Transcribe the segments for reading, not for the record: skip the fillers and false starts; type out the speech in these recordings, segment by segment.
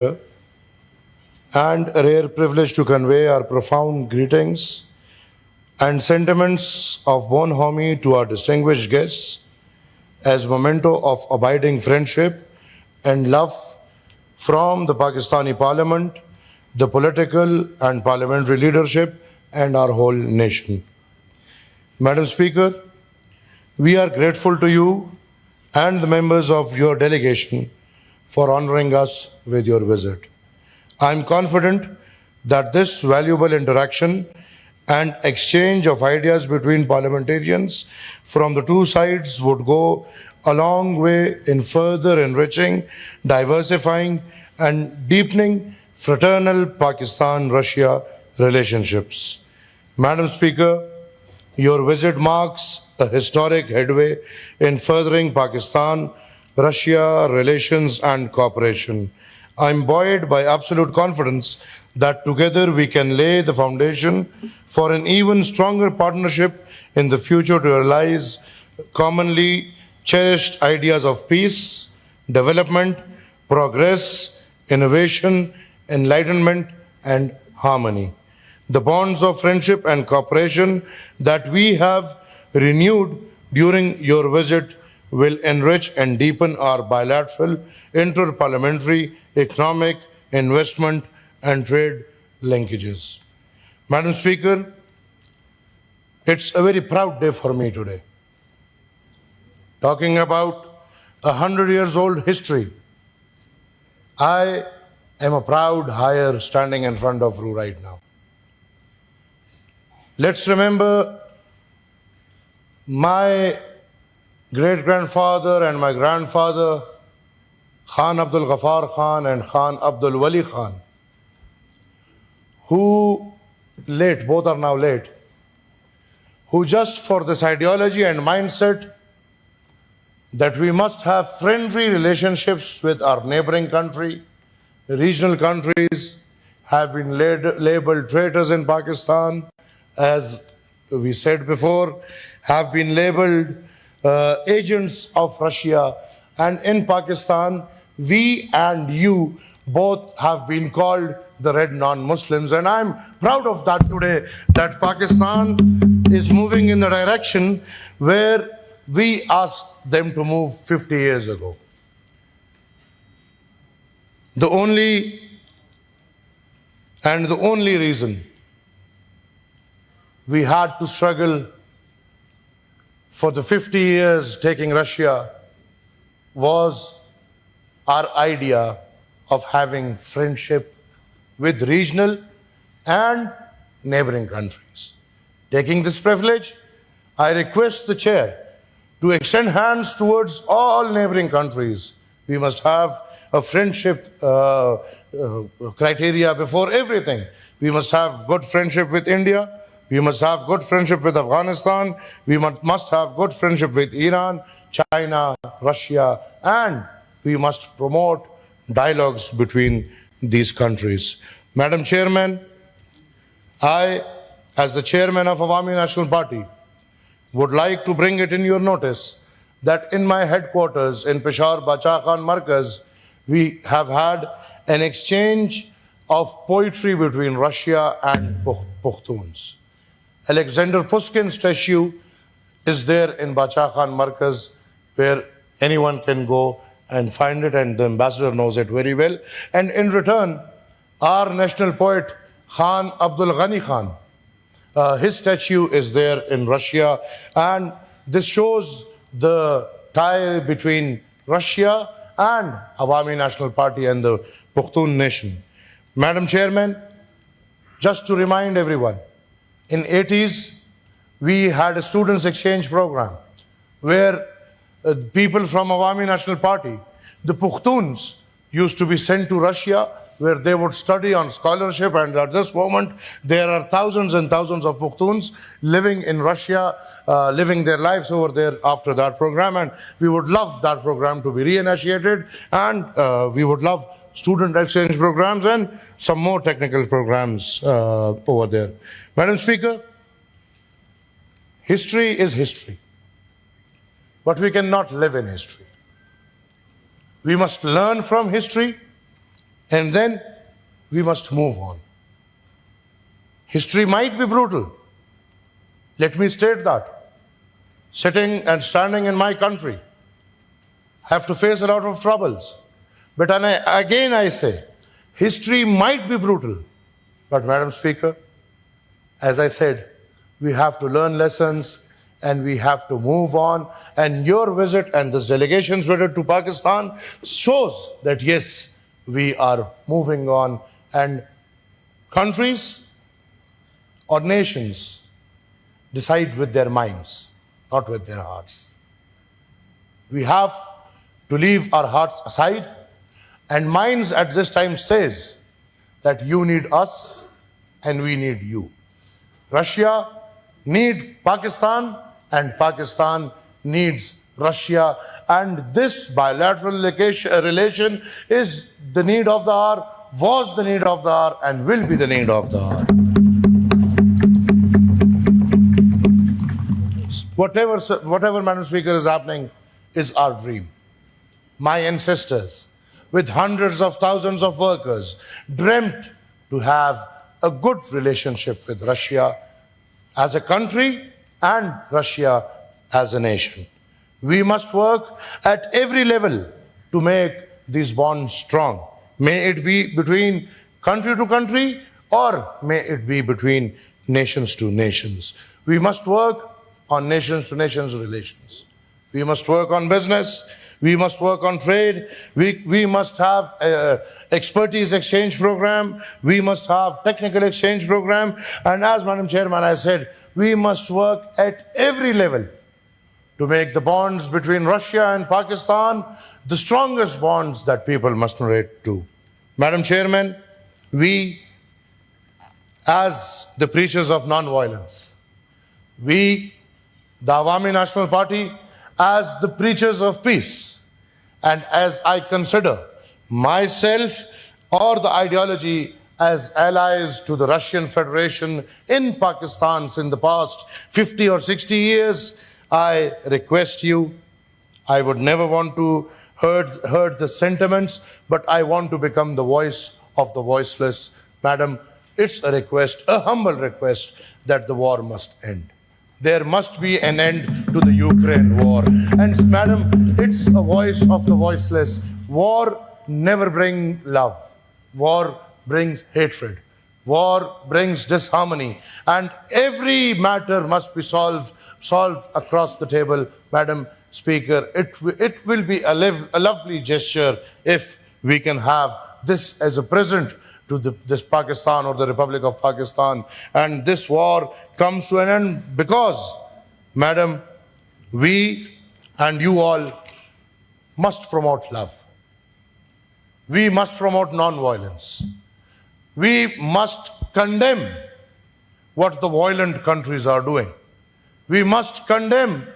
and a rare privilege to convey our profound greetings and sentiments of bonhomie to our distinguished guests as memento of abiding friendship and love from the Pakistani Parliament, the political and parliamentary leadership, and our whole nation. Madam Speaker, we are grateful to you and the members of your delegation for honoring us with your visit. I am confident that this valuable interaction and exchange of ideas between parliamentarians from the two sides would go a long way in further enriching, diversifying, and deepening fraternal Pakistan-Russia relationships. Madam Speaker, your visit marks a historic headway in furthering Pakistan-Russia relations and cooperation. I'm buoyed by absolute confidence that together we can lay the foundation for an even stronger partnership in the future to realize commonly cherished ideas of peace, development, progress, innovation, enlightenment, and harmony. The bonds of friendship and cooperation that we have renewed during your visit will enrich and deepen our bilateral, inter-parliamentary, economic, investment, and trade linkages. Madam Speaker, it's a very proud day for me today. Talking about 100 years old history, I am a proud hire standing in front of you right now. Let's remember my great-grandfather and my grandfather, Khan Abdul Ghaffar Khan and Khan Abdul Wali Khan, who both are now late, who just for this ideology and mindset that we must have friendly relationships with our neighboring country, regional countries, have been labeled traitors in Pakistan, as we said before, have been labeled agents of Russia. And in Pakistan, we and you both have been called the red non-Muslims. And I'm proud of that today, that Pakistan is moving in the direction where we asked them to move 50 years ago. The only reason we had to struggle for the 50 years taking Russia was our idea of having friendship with regional and neighboring countries. Taking this privilege, I request the chair to extend hands towards all neighboring countries. We must have a friendship criteria before everything. We must have good friendship with India. We must have good friendship with Afghanistan. We must have good friendship with Iran, China, Russia, and we must promote dialogues between these countries. Madam Chairman, I, as the chairman of Awami National Party, would like to bring it in your notice that in my headquarters in Peshawar, Bacha Khan Markaz, we have had an exchange of poetry between Russia and Pukhtuns. Alexander Pushkin's statue is there in Bacha Khan Markaz, where anyone can go and find it, and the ambassador knows it very well. And in return, our national poet, Khan Abdul Ghani Khan, his statue is there in Russia, and this shows the tie between Russia and Awami National Party and the Pushtun nation. Madam Chairman, just to remind everyone, in 80s, we had a students exchange program where people from Awami National Party, the Pukhtuns, used to be sent to Russia where they would study on scholarship, and at this moment there are thousands and thousands of Pukhtuns living in Russia, living their lives over there after that program, and we would love that program to be reinitiated, and we would love student exchange programs and some more technical programs over there. Madam Speaker, history is history, but we cannot live in history. We must learn from history And then we must move on. History might be brutal. Let me state that. Sitting and standing in my country, have to face a lot of troubles. But again I say, history might be brutal. But Madam Speaker, as I said, we have to learn lessons and we have to move on. And your visit and this delegation's visit to Pakistan shows that yes, we are moving on, and countries or nations decide with their minds, not with their hearts. We have to leave our hearts aside, and minds at this time says that you need us and we need you. Russia needs Pakistan and Pakistan needs Russia, and this bilateral relation is the need of the hour, was the need of the hour, and will be the need of the hour. Whatever, Madam Speaker, is happening is our dream. My ancestors, with hundreds of thousands of workers, dreamt to have a good relationship with Russia as a country and Russia as a nation. We must work at every level to make these bonds strong. May it be between country to country, or may it be between nations to nations. We must work on nations to nations relations. We must work on business. We must work on trade. We must have expertise exchange program. We must have technical exchange program. And as Madam Chairman, I said, we must work at every level to make the bonds between Russia and Pakistan the strongest bonds that people must relate to. Madam Chairman, we, as the preachers of non-violence, we, the Awami National Party, as the preachers of peace, and as I consider myself or the ideology as allies to the Russian Federation in Pakistan in the past 50 or 60 years, I request you, I would never want to hurt the sentiments, but I want to become the voice of the voiceless. Madam, it's a request, a humble request, that the war must end. There must be an end to the Ukraine war. And Madam, it's a voice of the voiceless. War never brings love. War brings hatred. War brings disharmony. And every matter must be solved across the table. Madam Speaker, it will be a lovely gesture if we can have this as a present to this Pakistan or the Republic of Pakistan, and this war comes to an end, because, Madam, we and you all must promote love. We must promote non-violence. We must condemn what the violent countries are doing. We must condemn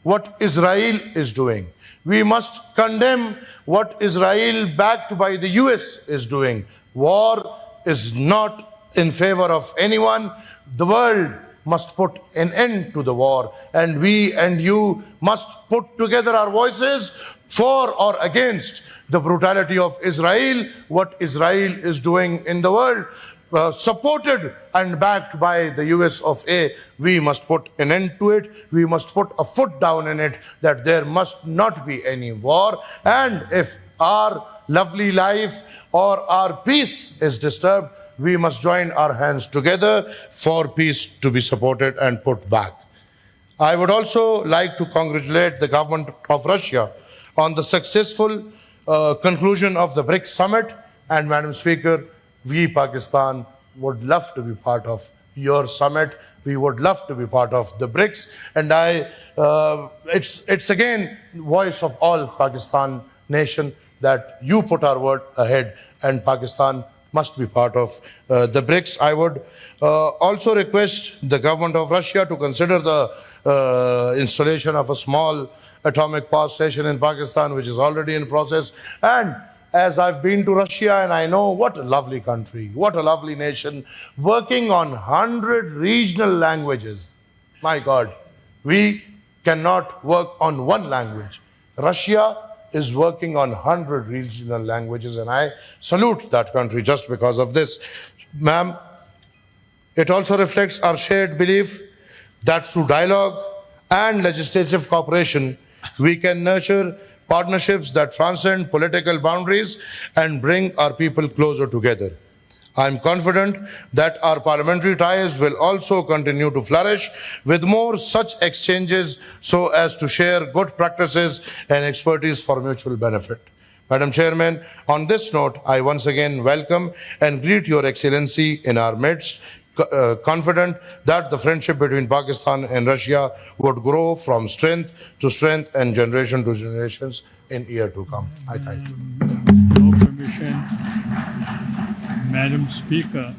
what Israel is doing. We must condemn what Israel, backed by the US, is doing. War is not in favor of anyone. The world must put an end to the war, and we and you must put together our voices for or against the brutality of Israel, what Israel is doing in the world. Supported and backed by the US of A, we must put an end to it. We must put a foot down in it, that there must not be any war. And if our lovely life or our peace is disturbed, we must join our hands together for peace to be supported and put back. I would also like to congratulate the government of Russia on the successful conclusion of the BRICS summit. And Madam Speaker, we, Pakistan, would love to be part of your summit. We would love to be part of the BRICS. And it's again voice of all Pakistan nation that you put our word ahead, and Pakistan must be part of the BRICS. I would also request the government of Russia to consider the installation of a small atomic power station in Pakistan, which is already in process. And as I've been to Russia, and I know what a lovely country, what a lovely nation, working on 100 regional languages. My God, we cannot work on one language. Russia is working on 100 regional languages, and I salute that country just because of this. Ma'am, it also reflects our shared belief that through dialogue and legislative cooperation, we can nurture partnerships that transcend political boundaries and bring our people closer together. I am confident that our parliamentary ties will also continue to flourish with more such exchanges so as to share good practices and expertise for mutual benefit. Madam Chairman, on this note, I once again welcome and greet Your Excellency in our midst, confident that the friendship between Pakistan and Russia would grow from strength to strength and generation to generations in year to come. I thank you. No permission. Madam Speaker,